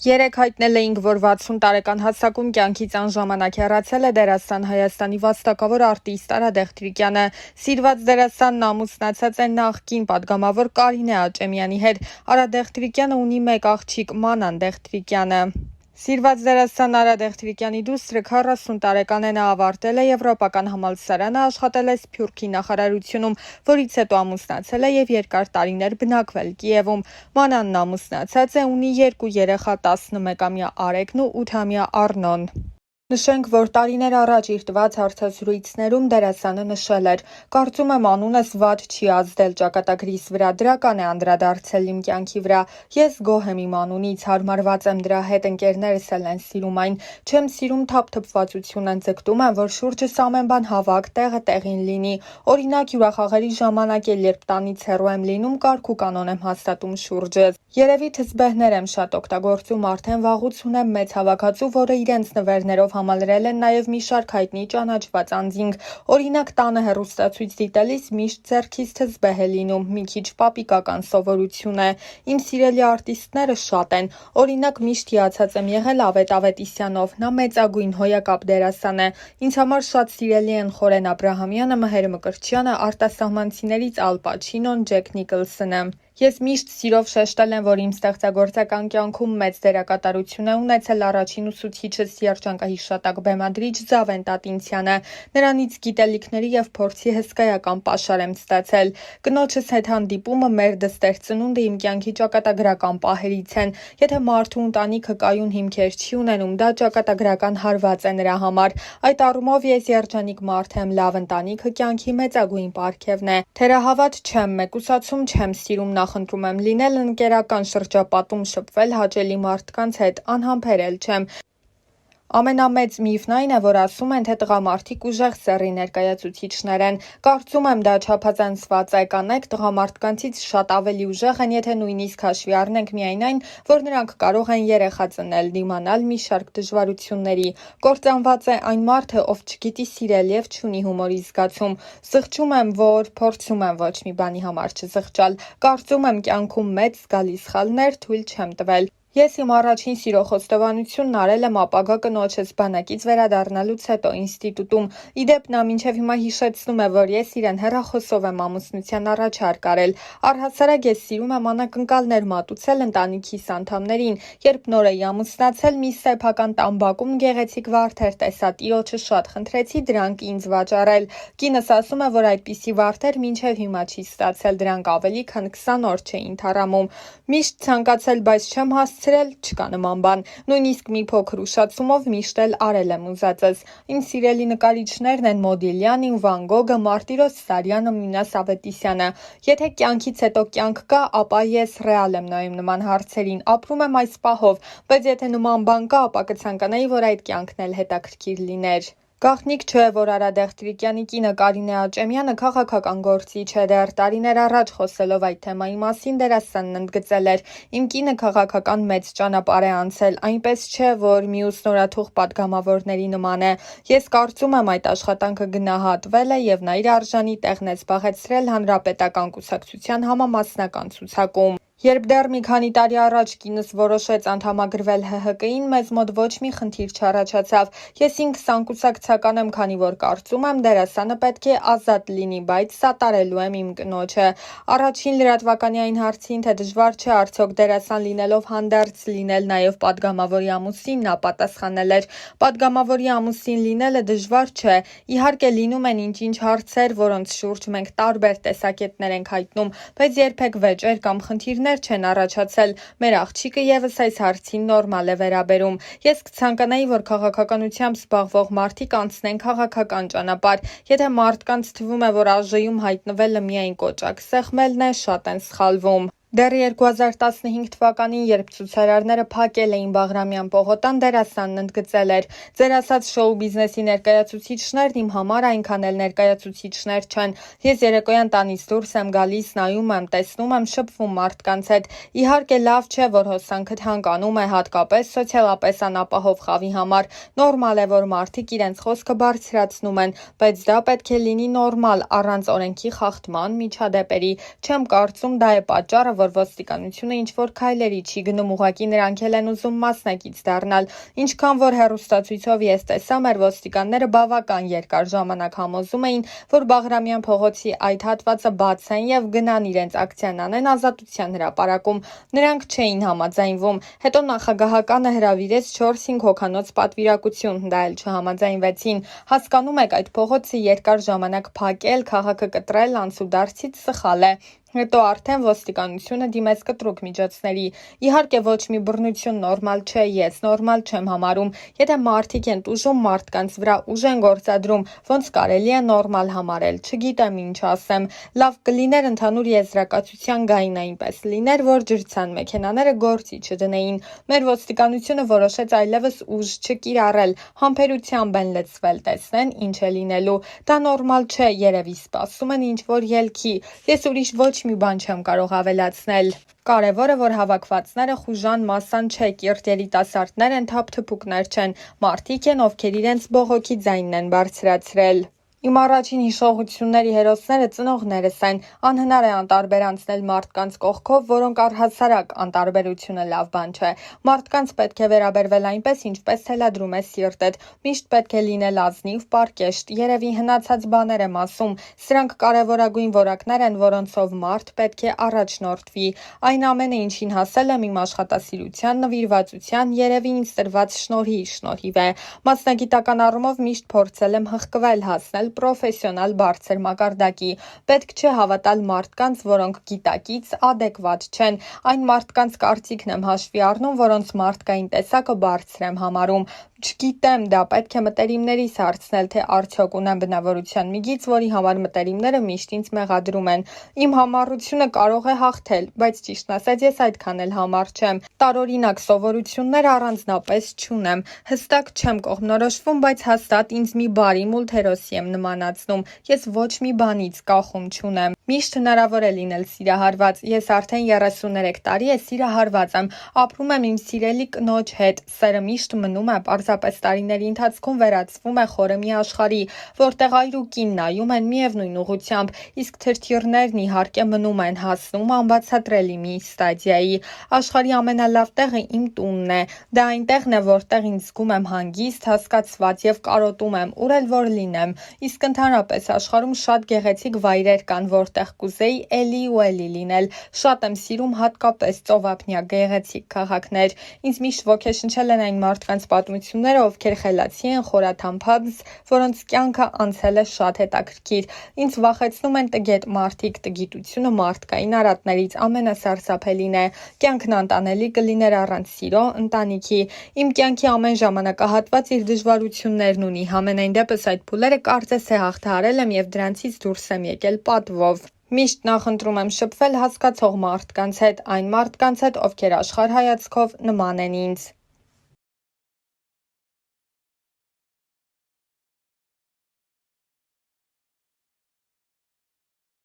Երեկ հայտնել էինք, որ 60 տարեկան հասակում կյանքից անժամանակ հեռացել է դերասան Հայաստանի վաստակավոր արտիստ Արա Դեղթրիկյանը։ Սիրված դերասանն ամուսնացած է նախկին պատգամավոր Կարինե Աճեմյանի հետ։ Արա Դեղթրիկյանը ունի մեկ աղջիկ՝ Մանան Դեղթրիկյանը։ Սիրված դերասան Արա Դեղթրիկյանի դուստրը 40 տարեկան է, նա ավարտել է Եվրոպական համալսարանը, աշխատել է Սփյուռքի նախարարությունում, որից հետո ամուսնացել է եւ երկար տարիներ բնակվել Կիևում։ Մանանն ամուսնացած է, ունի 2 երեխա՝ 11-ամյա Արեգն ու 8-ամյա Առնոն։ Նշենք, որ տարիներ առաջ իր տված հարցազրույցներում դերասանը նշել էր. «Կարծում եմ անունս վատ չի ազդել ճակատագրիս վրա, դրական է անդրադարձել իմ կյանքի վրա։ Ես գոհ եմ իմ անունից, հարմարված եմ դրա հետ, ընկերներս էլ են սիրում այն։ Չեմ սիրում թափթփվածություն են ձգտում եմ, որ շուրջս ամեն բան հավաք, տեղը տեղին լինի։ Օրինակ հյուրախաղերի ժամանակ էլ երբ տանից հեռու եմ լինում, կարգ ու կանոն եմ հաստատում շուրջս։ Երևի թզբեհներ եմ շատ օգտագործում, արդեն վաղուց ունեմ մեծ հավաքածու, որը իրենց նվերներով համալրել են նաև մի շարք հայտնի ճանաչված անձինք։ Օրինակ տանը հեռուստացույց դիտելիս միշտ ձեռքից թզբեհ է լինում, մի քիչ պապիկական սովորություն է։ Իմ սիրելի արտիստները շատ են։ Օրինակ միշտ հիացած եմ եղել Ավետ Ավետիսյանով, նա մեծագույն հոյակապ դերասան է։ Ինձ համար շատ սիրելի են Խորեն Աբրահամյանը, Մհեր Մկրտչյանը, արտասահմանցիներից Ալ Պաչինոն, Ջեք Նիկոլսոնը։ Ես միշտ սիրով շեշտել եմ, որ իմ ստեղծագործական կյանքում մեծ դերակատարություն է ունեցել առաջին ուսուցիչս երջանկահիշատակ բեմադրիչ Զավեն Տատինցյանը։ Նրանից գիտելիքների եւ փորձի հսկայական պաշար եմ ստացել։ Կնոջս հետ հանդիպումը մեր դստեր ծնունդը իմ կյանքի ճակատագրական պահերից են։ Եթե մարդու ընտանիքը կայուն հիմքեր չի ունենում, դա ճակատագրական հարված է նրա համար։ Այդ առումով ես երջանիկ մարդ եմ, լավ ընտանիքը կյանքի մեծագույն պարգևն է։ Թերահավատ չեմ, մեկուսացում չեմ սիրում, նախընտրում եմ լինել ընկերական շրջապատում, շփվել հաճելի մարդկանց հետ, անհամբերել չեմ։ Ամենամեծ միֆն այն է, որ ասում են, թե տղամարդիկ ուժեղ սեռի ներկայացուցիչներ են։ Կարծում եմ դա չափազանցված է, կանայք տղամարդկանցից շատ ավելի ուժեղ են, եթե նույնիսկ հաշվի առնենք միայն այն, որ նրանք կարող են երեխա ծնել, դիմանալ մի շարք դժվարությունների։ Կործանված է այն մարդը, ով չգիտի սիրել եւ չունի հումորի զգացում։ Զղջում եմ, որ փորձում եմ ոչ մի բանի համար չզղջալ։ Կարծում եմ կյանքում մեծ զգալի սխալներ թույլ չեմ տվել։ Ես իմ առաջին սիրո խոստովանությունն արել եմ ապագա կնոջս բանակից վերադառնալուց հետո ինստիտուտում։ Իդեպ նա մինչև հիմա հիշեցնում է, որ ես իրեն հեռախոսով եմ ամուսնության առաջարկ արել։ Առհասարակ ես սիրում եմ անակնկալներ մատուցել ընտանիքիս անդամներին։ Երբ նոր էի ամուսնացել, մի սեփական տամբակում գեղեցիկ վարդեր տեսա, տիրոջը շատ խնդրեցի դրանք ինձ վաճառել։ Կինս ասում է, որ այդպիսի վարդեր մինչև հիմա չի ստացել, դրանք ավելի քան 20 օր չէին թարամում։ Միշտ ցանկացել, բայց չեմ հասցրել, չկա նման բան։ Նույնիսկ մի փոքր ուշացումով միշտ էլ արել եմ ուզածս։ Իմ սիրելի նկարիչներն են Մոդիլյանին, Վան Գոգը, Մարտիրոս Սարյանը, Մինաս Ավետիսյանը։ Եթե կյանքից հետո կյանք կա, ապա ես ռեալ եմ նայում նման հարցերին, ապրում եմ այս պահով, բայց եթե նման բան կա, ապա կցանկանայի, որ այդ կյանքն էլ հետաքրքիր լիներ։ Գաղտնիք չէ, որ Արա Դեղթրիկյանի կինը Կարինե Աճեմյանը քաղաքական գործիչ է, դեռ տարիներ առաջ խոսելով այդ թեմայի մասին դերասանն ընդգծել էր. «Իմ կինը քաղաքական մեծ ճանապարհ է անցել, այնպես չէ, որ մյուս նորաթուխ պատգամավորների նման է։ Ես կարծում եմ այդ աշխատանքը գնահատվել է եւ նա իր արժանի տեղն է զբաղեցրել Հանրապետական կուսակցության համամասնական ցուցակում։ Երբ դեռ մի քանի տարի առաջ կինս որոշեց անդամագրվել ՀՀԿ-ին, մեզ մոտ ոչ մի խնդիր չառաջացավ։ Ես ինքս անկուսակցական եմ, քանի որ կարծում եմ դերասանը պետք է ազատ լինի, բայց սատարելու եմ իմ կնոջը»։ Առաջին լրատվականի այն հարցին, թե դժվար չէ արդյոք դերասան լինելով հանդերձ լինել նաև պատգամավորի ամուսին, նա պատասխանել էր. «Պատգամավորի ամուսին լինելը դժվար չէ։ Իհարկե լինում են ինչ-ինչ հարցեր, որոնց շուրջ մենք տարբեր տեսակետներ ենք հայտնում, բայց երբեք վեճեր կամ խնդիրներ չեն առաջացել։ Մեր աղջիկը եւս այս հարցին նորմալ է վերաբերում։ Ես կցանկանայի, որ քաղաքականությամբ զբաղվող մարդիկ անցնեն քաղաքական ճանապարհ։ Եթե մարդկանց թվում է, որ ԱԺ-ում հայտնվելը միայն կոճակ սեղմելն է, շատ են սխալվում»։ Դեռ 2015 թվականին, երբ ցուցարարները փակել էին Բաղրամյան պողոտան, դերասանն ընդգծել էր. «Ձեր ասած շոու բիզնեսի ներկայացուցիչներն իմ համար այնքան էլ ներկայացուցիչներ չեն։ Ես երեկոյան տանից դուրս եմ գալիս, նայում եմ, տեսնում եմ, շփվում մարդկանց հետ։ Իհարկե լավ չէ, որ հոսանքը թանկանում է, հատկապես սոցիալապես անապահով խավի համար։ Նորմալ է, որ մարդիկ իրենց խոսքը բարձրացնում են, բայց դա պետք է լինի նորմալ, առանց օրենքի խախտման, միջադեպերի։ Չեմ կարծում դա է պատճառը, որ ոստիկանությունը ինչ-որ քայլերի չի գնում, ուղղակի նրանք են ուզում մասնակից դառնալ։ Ինչքան որ հեռուստացույցով ես տեսա, մեր ոստիկանները բավական երկար ժամանակ համոզում էին, որ Բաղրամյան փողոցի այդ հատվածը բացեն եւ գնան իրենց ակցիան անեն Ազատության հրապարակում։ Նրանք չէին համաձայնվում։ Հետո նախագահականը հրավիրեց 4-5 հոգանոց պատվիրակություն, դա էլ չհամաձայնվեցին։ Հասկանում եք, այդ փողոցը երկար ժամանակ փակել, քաղաքը կտրել անցուդարձից սխալ է։ Հետո արդեն ոստիկանությունը դիմեց կտրուկ միջոցների։ Իհարկե ոչ մի բռնություն նորմալ չէ, ես նորմալ չեմ համարում։ Եթե մարդիկ են տուժում մարդկանց վրա, ուժ են գործադրում, ոնց կարելի է նորմալ համարել, չգիտեմ ինչ ասեմ։ Լավ կլիներ ընդհանուր եզրակացության գային այնպես լիներ, որ ջրցան մեքենաները գործի չդնեին։ Մեր ոստիկանությունը որոշեց այլևս ուժ չկիրառել, համբերությամբ են լցվել, տեսնեն ինչ է լինելու։ Դա նորմալ չէ, երևի սպասում են ինչ-որ ելքի։ Ես ուրիշ ոչ մի բան չեմ կարող ավելացնել։ Կարևորը, որ հավաքվածները խուժան մասսան չէ, կիրթ երիտասարդներ են, թափթփուկներ չեն, մարդիկ են, ովքեր իրենց բողոքի ձայնն են բարձրացրել։ Իմ առաջին հիշողությունների հերոսները ծնողներս են։ Անհնար է անտարբեր անցնել մարդկանց կողքով, որոնք առհասարակ անտարբերությունը լավ բան չէ։ Մարդկանց պետք է վերաբերվել այնպես, ինչպես թելադրում է սիրտդ։ Միշտ պետք է լինել ազնիվ, պարկեշտ։ Երևի հնացած բաներ եմ ասում։ Սրանք կարևորագույն որակներ են, որոնցով մարդ պետք է առաջնորդվի։ Այն ամենը, ինչին հասել եմ իմ աշխատասիրության, նվիրվածության, երևի ինձ տրված շնորհի շնորհիվ է։ Մասնագիտական առումով միշտ փորձել եմ հղկվել, հասնել պրոֆեսիոնալ բարձր մակարդակի։ Պետք չէ հավատալ մարդկանց, որոնք գիտակից adekvat չեն։ Այն մարդկանց կարծիքն եմ հաշվի առնում, որոնց մարդկային տեսակը բարձր եմ համարում։ Չգիտեմ, դա պետք է մտերիմներիս հարցնել, թե արդյոք ունեմ բնավորության մի գիծ, որի համար մտերիմները միշտ ինձ մեղադրում են։ Իմ համառությունը կարող է հաղթել, բայց ճիշտն ասած ես այդքան էլ համառ չեմ։ Տարօրինակ սովորություններ առանձնապես չունեմ։ Հստակ չեմ կողմնորոշվում, բայց հաստատ ինձ մի բարի մուլթերոսի եմ նմանացնում։ Ես ոչ մի բանից կախում չունեմ։ Միշտ հնարավոր է լինել սիրահարված։ Ես արդեն 33 տարի է սիրահարված եմ։ Ապրում եմ իմ սիրելի կնոջ հետ։ Սերը միշտ մնում է, պարզապես տարիների ընթացքում վերածվում է խորը մի աշխարհի, որտեղ այր ու կին նայում են միևնույն ուղղությամբ, իսկ թրթիռներն իհարկե մնում են, հասնում անբացատրելի մի ստադիայի։ Աշխարհի ամենալավ տեղը իմ տունն է։ Դա այն տեղն է, որտեղ ինձ զգում եմ հանգիստ, հասկացված եւ կարոտում եմ, ուր էլ որ լինեմ։ Իսկ ընդհանրապես աշխարհում շատ գեղեցիկ վայրեր կան, որտեղ կուզեի էլի ու էլի լինել։ Շատ եմ սիրում հատկապես ծովափնյա գեղեցիկ քաղաքներ։ Ինձ միշտ ոգեշնչել են այն մարդկանց պատմությունները, ովքեր խելացի են, խորաթափանց, որոնց կյանքը անցել է շատ հետաքրքիր։ Ինձ վախեցնում են տգետ մարդիկ, տգիտությունը մարդկային արատներից ամենասարսափելին է։ Կյանքն անտանելի կլիներ առանց սիրո, ընտանիքի։ Իմ կյանքի ամեն ժամանակահատված իր դժվարություններն ունի։ Համենայն դեպս այդ փուլերը կարծես թե հաղթահարել եմ եւ դրանցից դուրս եմ եկել պատվով։ Միշտ նախընտրում եմ շփվել հասկացող մարդկանց հետ, այն մարդկանց հետ, ովքեր աշխարհայացքով նման են ինձ։